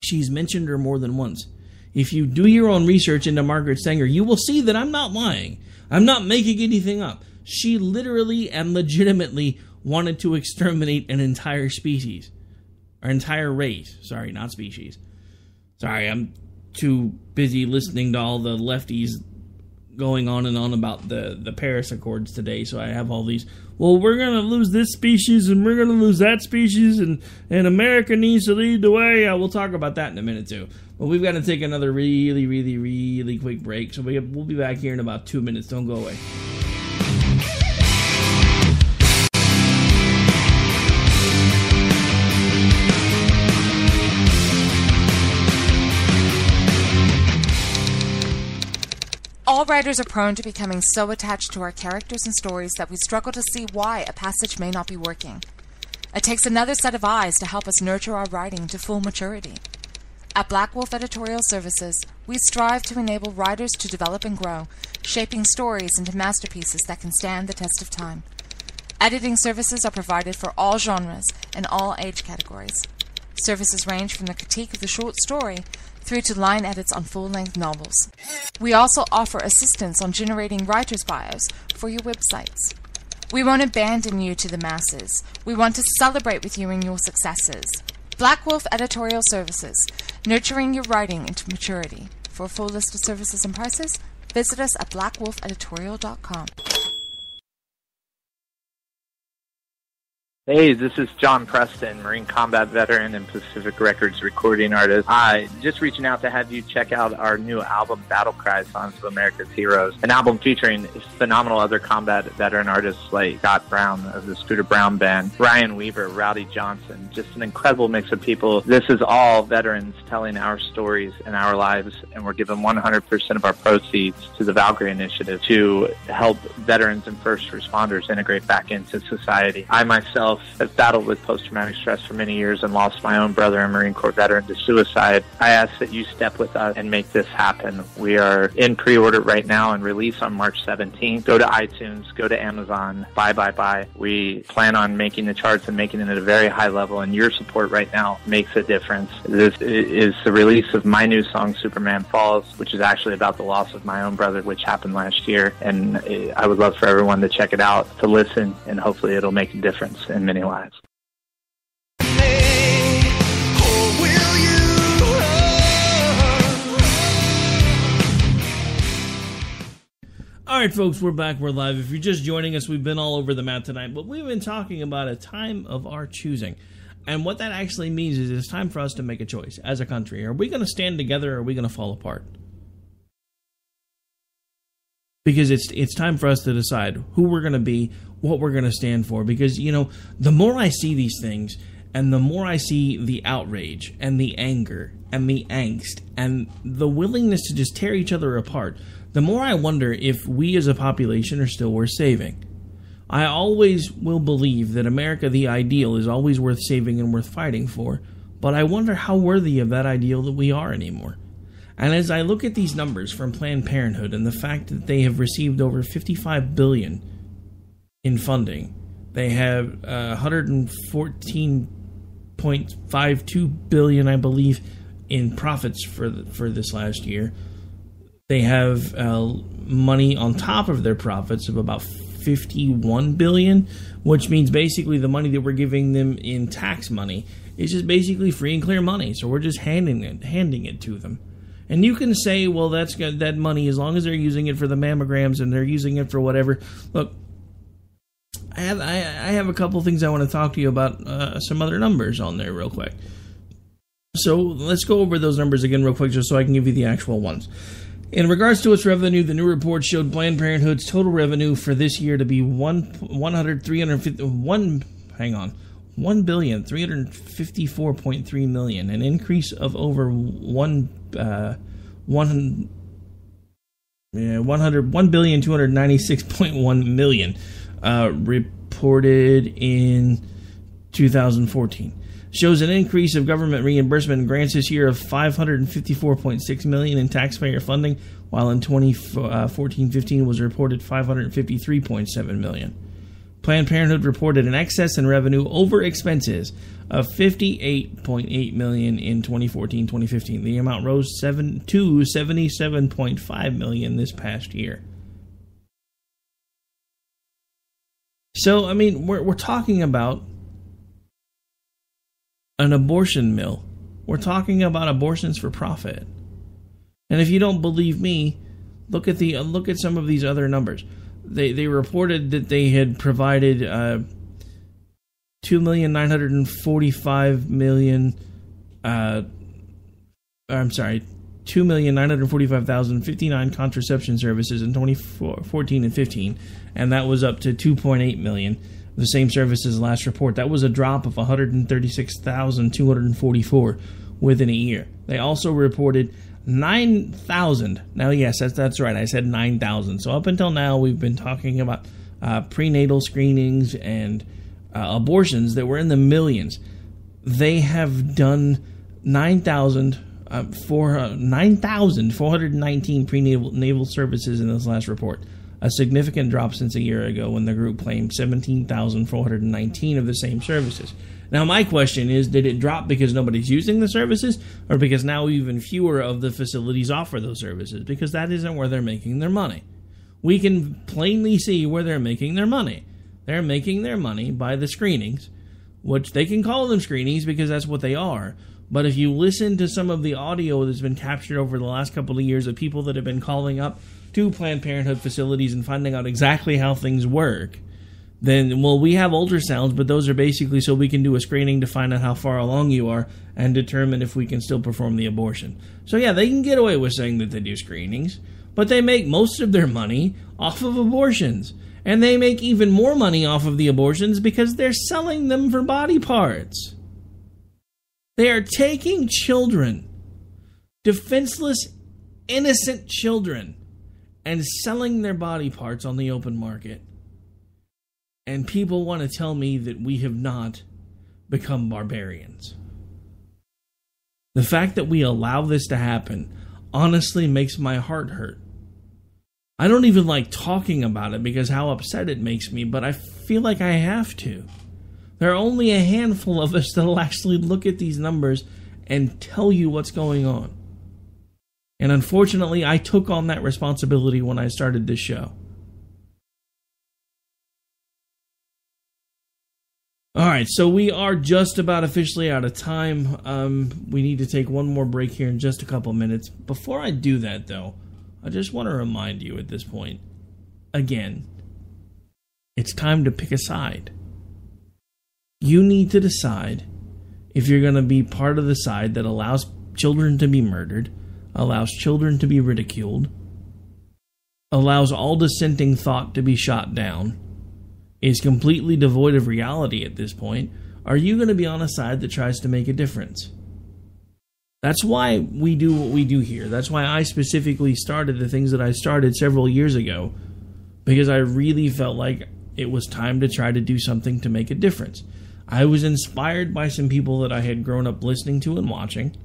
She's mentioned her more than once. If you do your own research into Margaret Sanger, you will see that I'm not lying. I'm not making anything up. She literally and legitimately wanted to exterminate an entire species. Or entire race. Sorry, not species. Sorry, I'm too busy listening to all the lefties going on and on about the Paris Accords today, so I have all these, well, we're going to lose this species and we're going to lose that species and America needs to lead the way. We'll talk about that in a minute too. But we've got to take another really, really, really quick break, so we'll be back here in about 2 minutes. Don't go away. All writers are prone to becoming so attached to our characters and stories that we struggle to see why a passage may not be working. It takes another set of eyes to help us nurture our writing to full maturity. At Black Wolf Editorial Services, we strive to enable writers to develop and grow, shaping stories into masterpieces that can stand the test of time. Editing services are provided for all genres and all age categories. Services range from the critique of the short story through to line edits on full-length novels. We also offer assistance on generating writers' bios for your websites. We won't abandon you to the masses. We want to celebrate with you in your successes. Black Wolf Editorial Services, nurturing your writing into maturity. For a full list of services and prices, visit us at blackwolfeditorial.com. Hey, this is John Preston, Marine Combat Veteran and Pacific Records recording artist. Just reaching out to have you check out our new album, Battle Cry, Songs of America's Heroes, an album featuring phenomenal other combat veteran artists like Scott Brown of the Scooter Brown Band, Ryan Weaver, Rowdy Johnson, just an incredible mix of people. This is all veterans telling our stories and our lives, and we're giving 100% of our proceeds to the Valkyrie Initiative to help veterans and first responders integrate back into society. I myself have battled with post-traumatic stress for many years and lost my own brother, a Marine Corps veteran, to suicide. I ask that you step with us and make this happen. We are in pre-order right now and release on March 17th. Go to iTunes, go to Amazon, buy. We plan on making the charts and making it at a very high level, and your support right now makes a difference. This is the release of my new song, Superman Falls, which is actually about the loss of my own brother, which happened last year, and I would love for everyone to check it out, to listen, and hopefully it'll make a difference in many lives. All right, folks, we're back. We're live. If you're just joining us, we've been all over the map tonight, but we've been talking about a time of our choosing. And what that actually means is it's time for us to make a choice as a country. Are we going to stand together or are we going to fall apart? Because it's time for us to decide who we're going to be, what we're going to stand for. Because, you know, the more I see these things, and the more I see the outrage, and the anger, and the angst, and the willingness to just tear each other apart, the more I wonder if we as a population are still worth saving. I always will believe that America, the ideal, is always worth saving and worth fighting for, but I wonder how worthy of that ideal that we are anymore. And as I look at these numbers from Planned Parenthood and the fact that they have received over $55 billion in funding. They have $114.52 billion, I believe, in profits for this last year. They have money on top of their profits of about $51 billion, which means basically the money that we're giving them in tax money is just basically free and clear money. So we're just handing it to them. And you can say, well, that's that money, as long as they're using it for the mammograms and they're using it for whatever. Look, I have a couple things I want to talk to you about, some other numbers on there real quick. So let's go over those numbers again real quick just so I can give you the actual ones. In regards to its revenue, the new report showed Planned Parenthood's total revenue for this year to be $1,354.3 million, an increase of over $1,296.1 million, reported in 2014. Shows an increase of government reimbursement and grants this year of $554.6 million in taxpayer funding, while in 2014-15 was reported $553.7 million. Planned Parenthood reported an excess in revenue over expenses of $58.8 million in 2014-2015. The amount rose to $77.5 million this past year. So, I mean, we're talking about an abortion mill. We're talking about abortions for profit. And if you don't believe me, look at some of these other numbers. They reported that they had provided 2,945,059 contraception services in 2014 and 15, and that was up to 2.8 million. The same services last report. That was a drop of 136,244 within a year. They also reported 9,000. Now, yes, that's right. I said 9,000. So up until now, we've been talking about prenatal screenings and abortions that were in the millions. They have done 9,419 prenatal services in this last report. A significant drop since a year ago when the group claimed 17,419 of the same services. Now, my question is, did it drop because nobody's using the services, or because now even fewer of the facilities offer those services? Because that isn't where they're making their money. We can plainly see where they're making their money. They're making their money by the screenings, which they can call them screenings because that's what they are. But if you listen to some of the audio that's been captured over the last couple of years of people that have been calling up to Planned Parenthood facilities and finding out exactly how things work, then, well, we have ultrasounds, but those are basically so we can do a screening to find out how far along you are and determine if we can still perform the abortion. So yeah, they can get away with saying that they do screenings, but they make most of their money off of abortions. And they make even more money off of the abortions because they're selling them for body parts. They are taking children, defenseless, innocent children, and selling their body parts on the open market. And people want to tell me that we have not become barbarians. The fact that we allow this to happen honestly makes my heart hurt. I don't even like talking about it because how upset it makes me, but I feel like I have to. There are only a handful of us that will actually look at these numbers and tell you what's going on. And unfortunately, I took on that responsibility when I started this show. Alright, so we are just about officially out of time. We need to take one more break here in just a couple minutes. Before I do that, though, I just want to remind you at this point, again, it's time to pick a side. You need to decide if you're going to be part of the side that allows children to be murdered, allows children to be ridiculed, allows all dissenting thought to be shot down, is completely devoid of reality at this point. Are you going to be on a side that tries to make a difference? That's why we do what we do here. That's why I specifically started the things that I started several years ago, because I really felt like it was time to try to do something to make a difference. I was inspired by some people that I had grown up listening to and watching,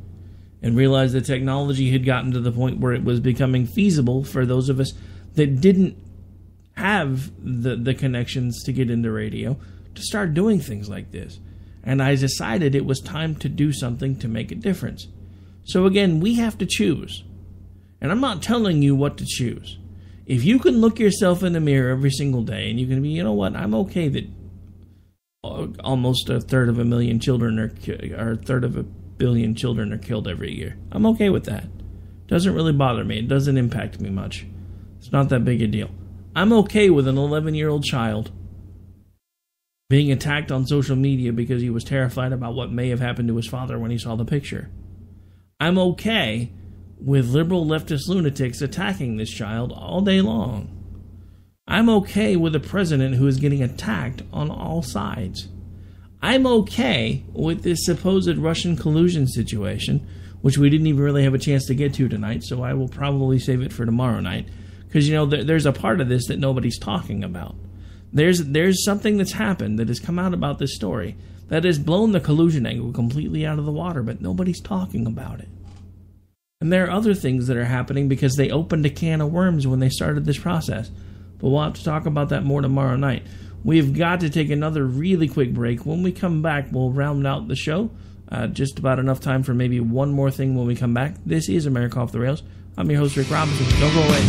and realized that technology had gotten to the point where it was becoming feasible for those of us that didn't have the connections to get into radio to start doing things like this. And I decided it was time to do something to make a difference. So again, we have to choose. And I'm not telling you what to choose. If you can look yourself in the mirror every single day and you can be, you know what, I'm okay that almost a third of a million children or a third of a billion children are killed every year. I'm okay with that. Doesn't really bother me. It doesn't impact me much. It's not that big a deal. I'm okay with an 11-year-old child being attacked on social media because he was terrified about what may have happened to his father when he saw the picture. I'm okay with liberal leftist lunatics attacking this child all day long. I'm okay with a president who is getting attacked on all sides. I'm okay with this supposed Russian collusion situation, which we didn't even really have a chance to get to tonight, so I will probably save it for tomorrow night. Because, you know, there's a part of this that nobody's talking about. There's something that's happened that has come out about this story that has blown the collusion angle completely out of the water, but nobody's talking about it. And there are other things that are happening because they opened a can of worms when they started this process. But we'll have to talk about that more tomorrow night. We've got to take another really quick break. When we come back, we'll round out the show. Just about enough time for maybe one more thing when we come back. This is America Off the Rails. I'm your host, Rick Robinson. Don't go away.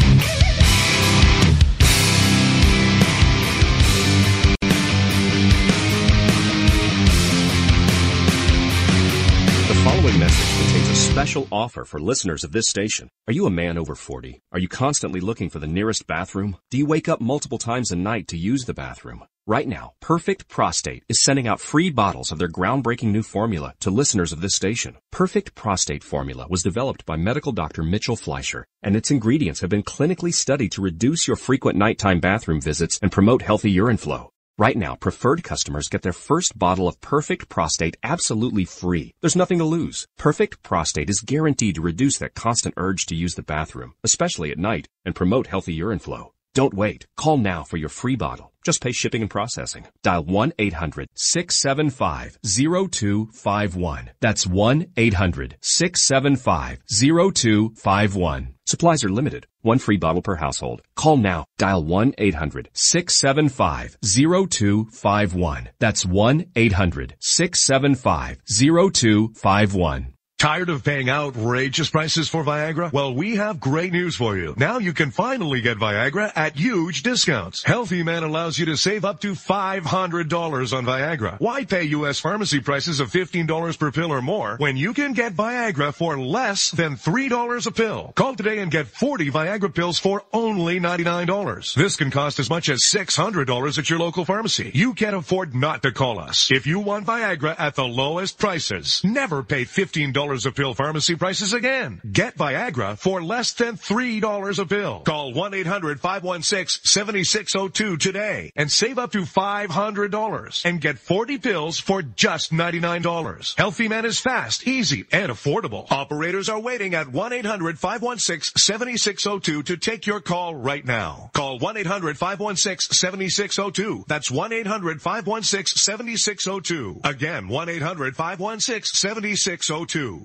The following message contains a special offer for listeners of this station. Are you a man over 40? Are you constantly looking for the nearest bathroom? Do you wake up multiple times a night to use the bathroom? Right now, Perfect Prostate is sending out free bottles of their groundbreaking new formula to listeners of this station. Perfect Prostate formula was developed by medical doctor Mitchell Fleischer, and its ingredients have been clinically studied to reduce your frequent nighttime bathroom visits and promote healthy urine flow. Right now, preferred customers get their first bottle of Perfect Prostate absolutely free. There's nothing to lose. Perfect Prostate is guaranteed to reduce that constant urge to use the bathroom, especially at night, and promote healthy urine flow. Don't wait. Call now for your free bottle. Just pay shipping and processing. Dial 1-800-675-0251. That's 1-800-675-0251. Supplies are limited. One free bottle per household. Call now. Dial 1-800-675-0251. That's 1-800-675-0251. Tired of paying outrageous prices for Viagra? Well, we have great news for you. Now you can finally get Viagra at huge discounts. Healthy Man allows you to save up to $500 on Viagra. Why pay U.S. pharmacy prices of $15 per pill or more when you can get Viagra for less than $3 a pill? Call today and get 40 Viagra pills for only $99. This can cost as much as $600 at your local pharmacy. You can't afford not to call us. If you want Viagra at the lowest prices, never pay $15 a pill pharmacy prices again. Get Viagra for less than $3 a pill. Call 1-800-516-7602 today and save up to $500 and get 40 pills for just $99. Healthy Man is fast, easy, and affordable. Operators are waiting at 1-800-516-7602 to take your call right now. Call 1-800-516-7602. That's 1-800-516-7602. Again, 1-800-516-7602.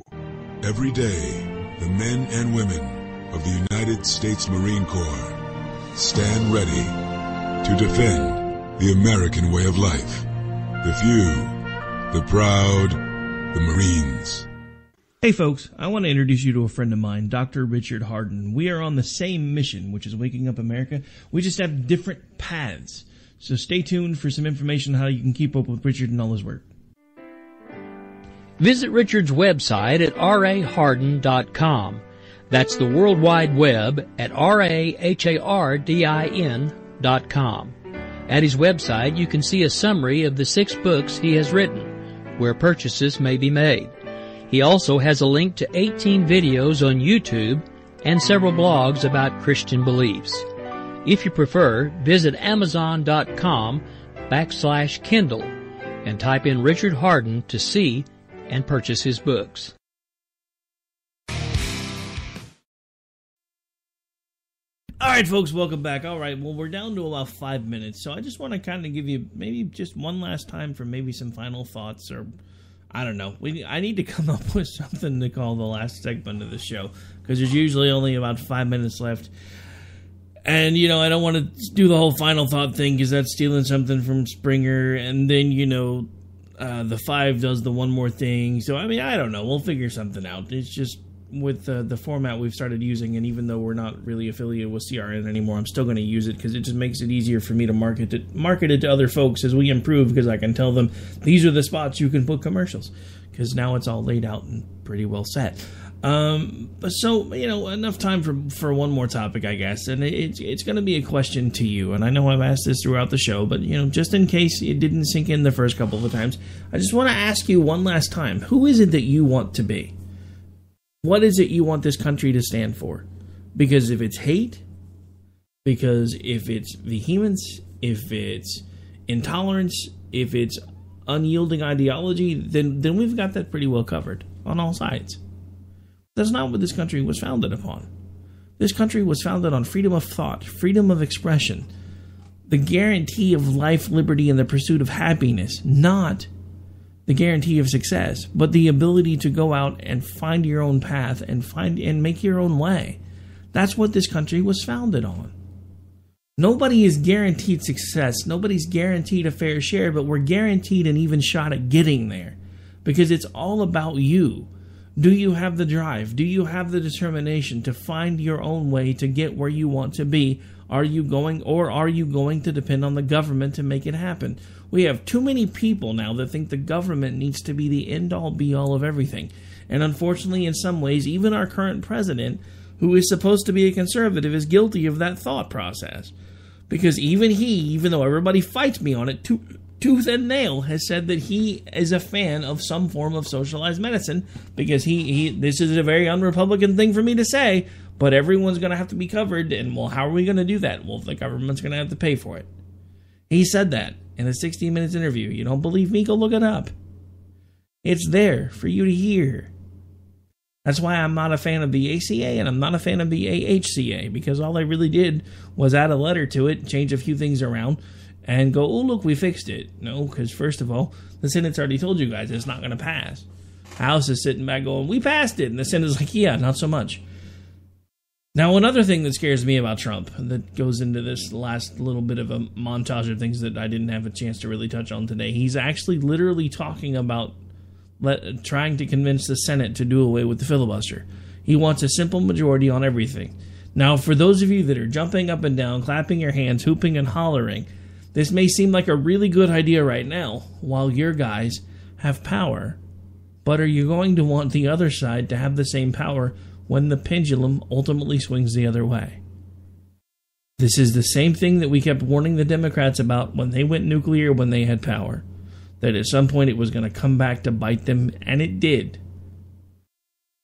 Every day, the men and women of the United States Marine Corps stand ready to defend the American way of life. The few, the proud, the Marines. Hey folks, I want to introduce you to a friend of mine, Dr. Richard Hardin. We are on the same mission, which is waking up America. We just have different paths. So stay tuned for some information on how you can keep up with Richard and all his work. Visit Richard's website at rahardin.com. That's the World Wide Web at rahardin.com. At his website, you can see a summary of the 6 books he has written, where purchases may be made. He also has a link to 18 videos on YouTube and several blogs about Christian beliefs. If you prefer, visit amazon.com/Kindle and type in Richard Hardin to see and purchase his books. All right, folks, welcome back. All right, well, we're down to about 5 minutes, so I just want to kind of give you maybe just one last time for maybe some final thoughts, or I don't know. I need to come up with something to call the last segment of the show, because there's usually only about 5 minutes left. And, I don't want to do the whole final thought thing because that's stealing something from Springer. And then, the 5 does the one more thing. So, I don't know. We'll figure something out. It's just with the format we've started using, and even though we're not really affiliated with CRN anymore, I'm still going to use it because it just makes it easier for me to market it to other folks as we improve, because I can tell them these are the spots you can put commercials, because now it's all laid out and pretty well set. So, enough time for one more topic, I guess, and it's going to be a question to you, and I know I've asked this throughout the show, but, just in case it didn't sink in the first couple of times, I just want to ask you one last time, who is it that you want to be? What is it you want this country to stand for? Because if it's hate, because if it's vehemence, if it's intolerance, if it's unyielding ideology, then we've got that pretty well covered on all sides. That's not what this country was founded upon. This country was founded on freedom of thought, freedom of expression, the guarantee of life, liberty, and the pursuit of happiness, not the guarantee of success, but the ability to go out and find your own path and make your own way. That's what this country was founded on. Nobody is guaranteed success. Nobody's guaranteed a fair share, but we're guaranteed an even shot at getting there, because it's all about you. Do you have the drive? Do you have the determination to find your own way to get where you want to be? Are you going to depend on the government to make it happen? We have too many people now that think the government needs to be the end-all, be-all of everything. And unfortunately, in some ways, even our current president, who is supposed to be a conservative, is guilty of that thought process. Because even though everybody fights me on it, tooth and nail, has said that he is a fan of some form of socialized medicine, because this is a very un-Republican thing for me to say, but everyone's going to have to be covered, and well, how are we going to do that? Well, the government's going to have to pay for it. He said that in a 60 Minutes interview. You don't believe me? Go look it up. It's there for you to hear. That's why I'm not a fan of the ACA, and I'm not a fan of the AHCA, because all I really did was add a letter to it, change a few things around, and go, oh, look, we fixed it. No, because first of all, the Senate's already told you guys it's not going to pass. House is sitting back going, we passed it. And the Senate's like, yeah, not so much. Now, another thing that scares me about Trump, that goes into this last little bit of a montage of things that I didn't have a chance to really touch on today, he's actually literally talking about trying to convince the Senate to do away with the filibuster. He wants a simple majority on everything. Now, for those of you that are jumping up and down, clapping your hands, hooping and hollering, this may seem like a really good idea right now while your guys have power, but are you going to want the other side to have the same power when the pendulum ultimately swings the other way? This is the same thing that we kept warning the Democrats about when they went nuclear when they had power, that at some point it was going to come back to bite them, and it did.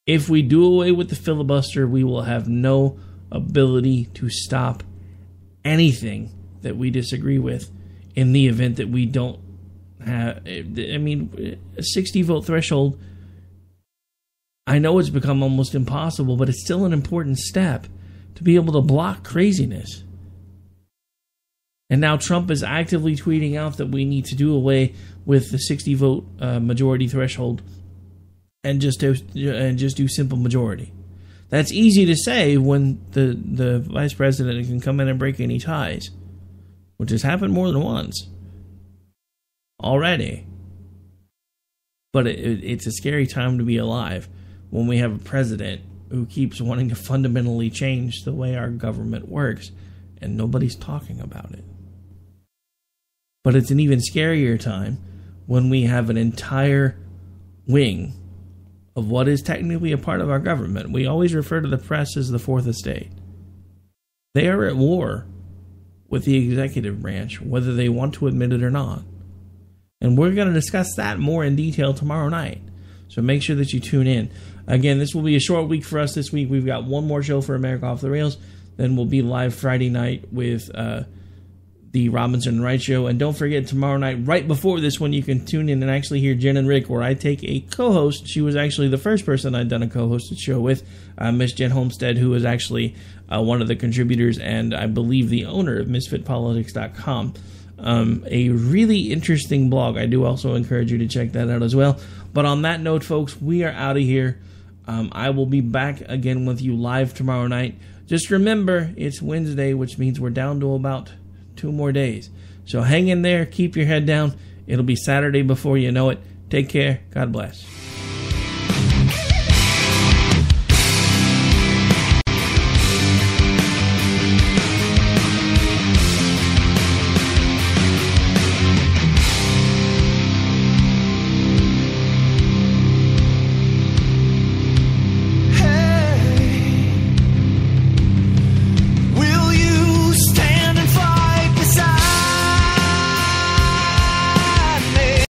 If we do away with the filibuster, we will have no ability to stop anything that we disagree with in the event that we don't have, a 60 vote threshold. I know it's become almost impossible, but it's still an important step to be able to block craziness. And now Trump is actively tweeting out that we need to do away with the 60 vote majority threshold and just do simple majority. That's easy to say when the vice president can come in and break any ties, which has happened more than once already. But it's a scary time to be alive when we have a president who keeps wanting to fundamentally change the way our government works, and nobody's talking about it. But it's an even scarier time when we have an entire wing of what is technically a part of our government. We always refer to the press as the fourth estate. They are at war with the executive branch, whether they want to admit it or not. And we're going to discuss that more in detail tomorrow night. So make sure that you tune in. Again, this will be a short week for us this week. We've got one more show for America Off the Rails. Then we'll be live Friday night with the Robinson Wright Show. And don't forget, tomorrow night, right before this one, you can tune in and actually hear Jen and Rick, where I take a co-host. She was actually the first person I'd done a co-hosted show with, Miss Jen Homestead, who is actually one of the contributors and I believe the owner of MisfitPolitics.com. A really interesting blog. I do also encourage you to check that out as well. But on that note, folks, we are out of here. I will be back again with you live tomorrow night. Just remember, it's Wednesday, which means we're down to about 2 more days. So hang in there. Keep your head down. It'll be Saturday before you know it. Take care. God bless.